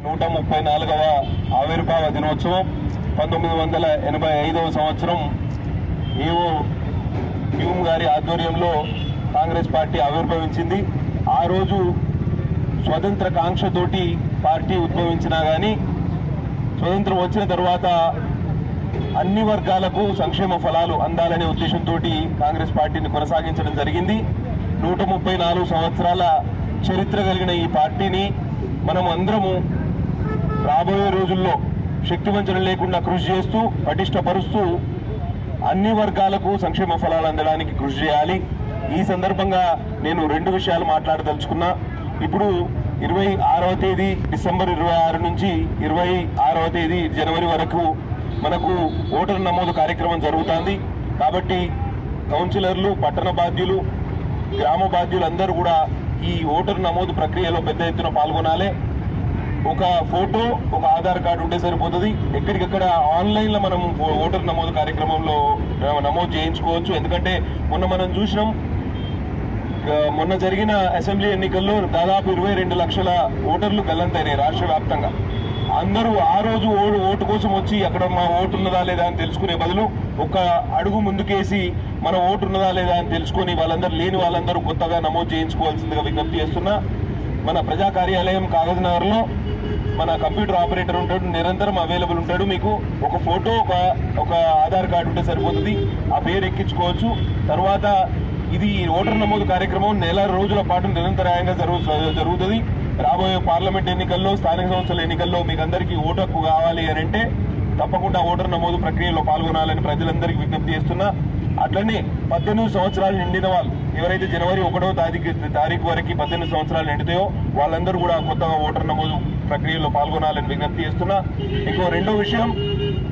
134వ ఆవిర్భావ దినోత్సవం 1985వ సంవత్సరం ఏవో హ్యూమ్ గారి ఆధ్వర్యంలో కాంగ్రెస్ పార్టీ ఆవిర్భవించింది. ఆ రోజు స్వతంత్ర కాంక్షతోటి పార్టీ ఉద్భవించినా కానీ స్వతంత్రం వచ్చిన తర్వాత అన్ని వర్గాలకు సంక్షేమ ఫలాలు అందాలనే ఉద్దేశంతో కాంగ్రెస్ పార్టీని కొనసాగించడం జరిగింది. 134 సంవత్సరాల చరిత్ర కలిగిన ఈ పార్టీని మనం అందరము రాబోయే రోజుల్లో శక్తివంచన లేకుండా కృషి చేస్తూ పటిష్టపరుస్తూ అన్ని వర్గాలకు సంక్షేమ ఫలాలు అందడానికి కృషి చేయాలి. ఈ సందర్భంగా నేను 2 విషయాలు మాట్లాడదలుచుకున్నా. ఇప్పుడు 26వ తేదీ డిసెంబర్ 26 నుంచి 26వ తేదీ జనవరి వరకు మనకు ఓటర్ నమోదు కార్యక్రమం జరుగుతుంది. కాబట్టి కౌన్సిలర్లు, పట్టణ బాధ్యులు, గ్రామ బాధ్యులు అందరూ కూడా ఈ ఓటర్ నమోదు ప్రక్రియలో పెద్ద ఎత్తున పాల్గొనాలి. ఒక ఫోటో, ఒక ఆధార్ కార్డు ఉంటే సరిపోతుంది. ఎక్కడికక్కడ ఆన్లైన్లో మనం ఓటర్ నమోదు కార్యక్రమంలో నమోదు చేయించుకోవచ్చు. ఎందుకంటే మనం చూసినాం, మొన్న జరిగిన అసెంబ్లీ ఎన్నికల్లో దాదాపు 22 లక్షల ఓటర్లు గల్లంతైనాయి రాష్ట్ర వ్యాప్తంగా. అందరూ ఆ రోజు ఓటు కోసం వచ్చి అక్కడ మా ఓటు ఉన్నదా లేదా అని తెలుసుకునే బదులు ఒక అడుగు ముందుకేసి మన ఓటు ఉన్నదా లేదా అని తెలుసుకొని వాళ్ళందరూ లేని వాళ్ళందరూ కొత్తగా నమోదు చేయించుకోవాల్సిందిగా విజ్ఞప్తి చేస్తున్నా. మన ప్రజా కార్యాలయం కాగజ్ నగర్లో మన కంప్యూటర్ ఆపరేటర్ ఉంటాడు, నిరంతరం అవైలబుల్ ఉంటాడు. మీకు ఒక ఫోటో, ఒక ఆధార్ కార్డు ఉంటే సరిపోతుంది. ఆ పేరు ఎక్కించుకోవచ్చు. తర్వాత ఇది ఓటర్ నమోదు కార్యక్రమం నెల రోజుల పాటు నిరంతరాయంగా జరుగుతుంది. రాబోయే పార్లమెంట్ ఎన్నికల్లో, స్థానిక సంస్థల ఎన్నికల్లో మీకు అందరికీ ఓటు హక్కు కావాలి అని అంటే తప్పకుండా ఓటర్ నమోదు ప్రక్రియలో పాల్గొనాలని ప్రజలందరికీ విజ్ఞప్తి చేస్తున్నా. అట్లనే 18 సంవత్సరాలు నిండిన వాళ్ళు ఎవరైతే జనవరి 1వ తారీఖు వరకు 18 సంవత్సరాలు నిండితాయో వాళ్ళందరూ కూడా కొత్తగా ఓటర్ నమోదు ప్రక్రియలో పాల్గొనాలని విజ్ఞప్తి చేస్తున్నా. ఇంకో 2వ విషయం,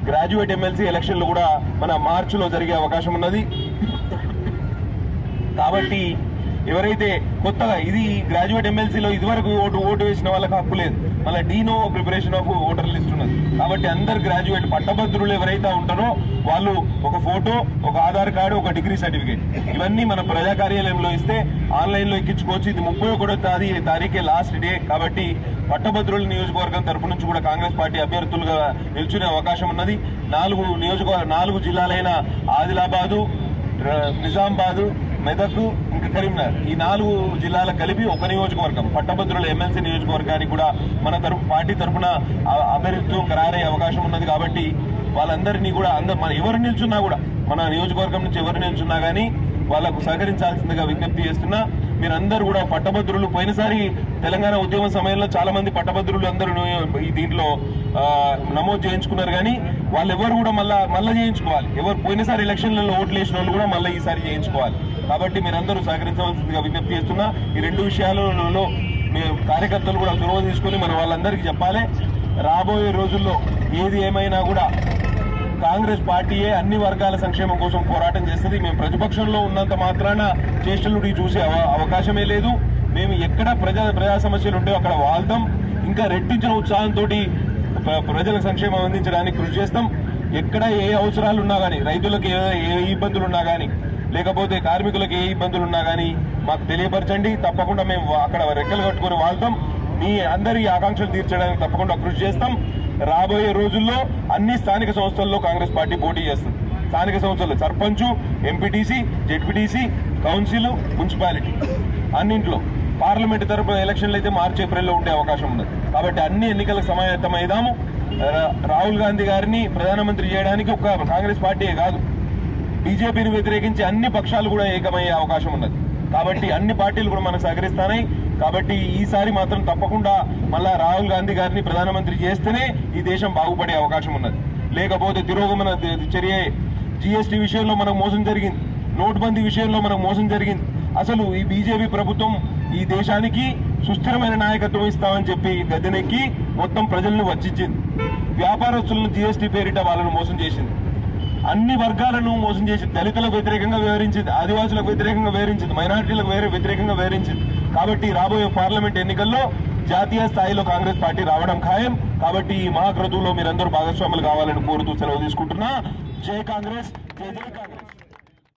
గ్రాడ్యుయేట్ ఎమ్మెల్సీ ఎలక్షన్లు కూడా మన మార్చిలో జరిగే అవకాశం ఉన్నది. కాబట్టి ఎవరైతే కొత్తగా ఇది గ్రాడ్యుయేట్ ఎమ్మెల్సీలో ఇదివరకు ఓటు వేసిన వాళ్ళకి హక్కు లేదు. మళ్ళీ D no preparation of voter list ఉన్నది. కాబట్టి అందరు గ్రాడ్యుయేట్ పట్టభద్రులు ఎవరైతే ఉంటారో వాళ్ళు ఒక ఫోటో, ఒక ఆధార్ కార్డు, ఒక డిగ్రీ సర్టిఫికేట్ ఇవన్నీ మన ప్రజా కార్యాలయంలో ఇస్తే ఆన్లైన్లో ఎక్కించుకోవచ్చు. ఇది 31వ తారీఖే లాస్ట్ డే. కాబట్టి పట్టభద్రుల నియోజకవర్గం తరపు నుంచి కూడా కాంగ్రెస్ పార్టీ అభ్యర్థులుగా నిల్చునే అవకాశం ఉన్నది. 4 జిల్లాలైన ఆదిలాబాదు, నిజామాబాదు, మెదక్, ఇంకా కరీంనగర్, ఈ 4 జిల్లాలకు కలిపి ఒక నియోజకవర్గం పట్టభద్రుల ఎమ్మెల్సీ నియోజకవర్గానికి కూడా మన పార్టీ తరఫున అభ్యర్థిత్వం ఖరారయ్యే అవకాశం ఉన్నది. కాబట్టి వాళ్ళందరినీ కూడా మన ఎవరు నిల్చున్నా కూడా మన నియోజకవర్గం నుంచి ఎవరు నిల్చున్నా కానీ వాళ్ళకు సహకరించాల్సిందిగా విజ్ఞప్తి చేస్తున్నా. మీరందరూ కూడా పట్టభద్రులు, పోయినసారి తెలంగాణ ఉద్యమ సమయంలో చాలా మంది పట్టభద్రులు అందరూ ఈ దీంట్లో నమోదు చేయించుకున్నారు. కానీ వాళ్ళెవరు కూడా మళ్ళా చేయించుకోవాలి. ఎవరు పోయినసారి ఎలక్షన్లలో ఓట్లు వేసిన వాళ్ళు కూడా మళ్ళీ ఈసారి చేయించుకోవాలి. కాబట్టి మీరందరూ సహకరించవలసిందిగా విజ్ఞప్తి చేస్తున్నా. ఈ 2 విషయాలలో కార్యకర్తలు కూడా చొరవ తీసుకుని మన వాళ్ళందరికీ చెప్పాలి. రాబోయే రోజుల్లో ఏది ఏమైనా కూడా కాంగ్రెస్ పార్టీయే అన్ని వర్గాల సంక్షేమం కోసం పోరాటం చేస్తుంది. మేము ప్రతిపక్షంలో ఉన్నంత మాత్రాన చేష్టలు చూసే అవకాశమే లేదు. మేము ఎక్కడ ప్రజా సమస్యలు ఉంటే అక్కడ వాళ్తాం. ఇంకా రెట్టించిన ఉత్సాహంతో ప్రజలకు సంక్షేమం అందించడానికి కృషి చేస్తాం. ఎక్కడ ఏ అవసరాలు ఉన్నా కానీ, రైతులకు ఏ ఇబ్బందులు ఉన్నా కానీ, లేకపోతే కార్మికులకు ఏ ఇబ్బందులు ఉన్నా కానీ మాకు తెలియపరచండి. తప్పకుండా మేము అక్కడ రెక్కలు కట్టుకుని వాళ్తాం. మీ అందరి ఆకాంక్షలు తీర్చడానికి తప్పకుండా కృషి చేస్తాం. రాబోయే రోజుల్లో అన్ని స్థానిక సంస్థల్లో కాంగ్రెస్ పార్టీ పోటీ చేస్తుంది. స్థానిక సంస్థల్లో sarpanch, MPTC, ZPTC, council, municipality అన్నింట్లో, పార్లమెంట్ తరపున ఎలక్షన్లు అయితే మార్చి ఏప్రిల్లో ఉండే అవకాశం ఉన్నది. కాబట్టి అన్ని ఎన్నికలకు సమాయత్తమైదాము. రాహుల్ గాంధీ గారిని ప్రధానమంత్రి చేయడానికి ఒక కాంగ్రెస్ పార్టీయే కాదు, బీజేపీని వ్యతిరేకించి అన్ని పక్షాలు కూడా ఏకమయ్యే అవకాశం ఉన్నది. కాబట్టి అన్ని పార్టీలు కూడా మనకు సహకరిస్తాయి. కాబట్టి ఈసారి మాత్రం తప్పకుండా మళ్ళా రాహుల్ గాంధీ గారిని ప్రధానమంత్రి చేస్తేనే ఈ దేశం బాగుపడే అవకాశం ఉన్నది. లేకపోతే తిరోగమన చర్య, జీఎస్టీ విషయంలో మనకు మోసం జరిగింది, నోట్బందీ విషయంలో మనకు మోసం జరిగింది. అసలు ఈ బీజేపీ ప్రభుత్వం ఈ దేశానికి సుస్థిరమైన నాయకత్వం ఇస్తామని చెప్పి గద్దెనెక్కి మొత్తం ప్రజలను వంచింది. వ్యాపారస్తులను జీఎస్టీ పేరిట వాళ్ళను మోసం చేసింది. అన్ని వర్గాలను మోసం చేసి దళితులకు వ్యతిరేకంగా వ్యవహరించింది, ఆదివాసులకు వ్యతిరేకంగా వ్యవహరించింది, మైనారిటీలకు వ్యతిరేకంగా వ్యవహరించింది. కాబట్టి రాబోయే పార్లమెంట్ ఎన్నికల్లో జాతీయ స్థాయిలో కాంగ్రెస్ పార్టీ రావడం ఖాయం. కాబట్టి ఈ మహాక్రతువులో మీరందరూ భాగస్వాములు కావాలని కోరుతూ సెలవు తీసుకుంటున్నా. జై కాంగ్రెస్, జై జై కాంగ్రెస్.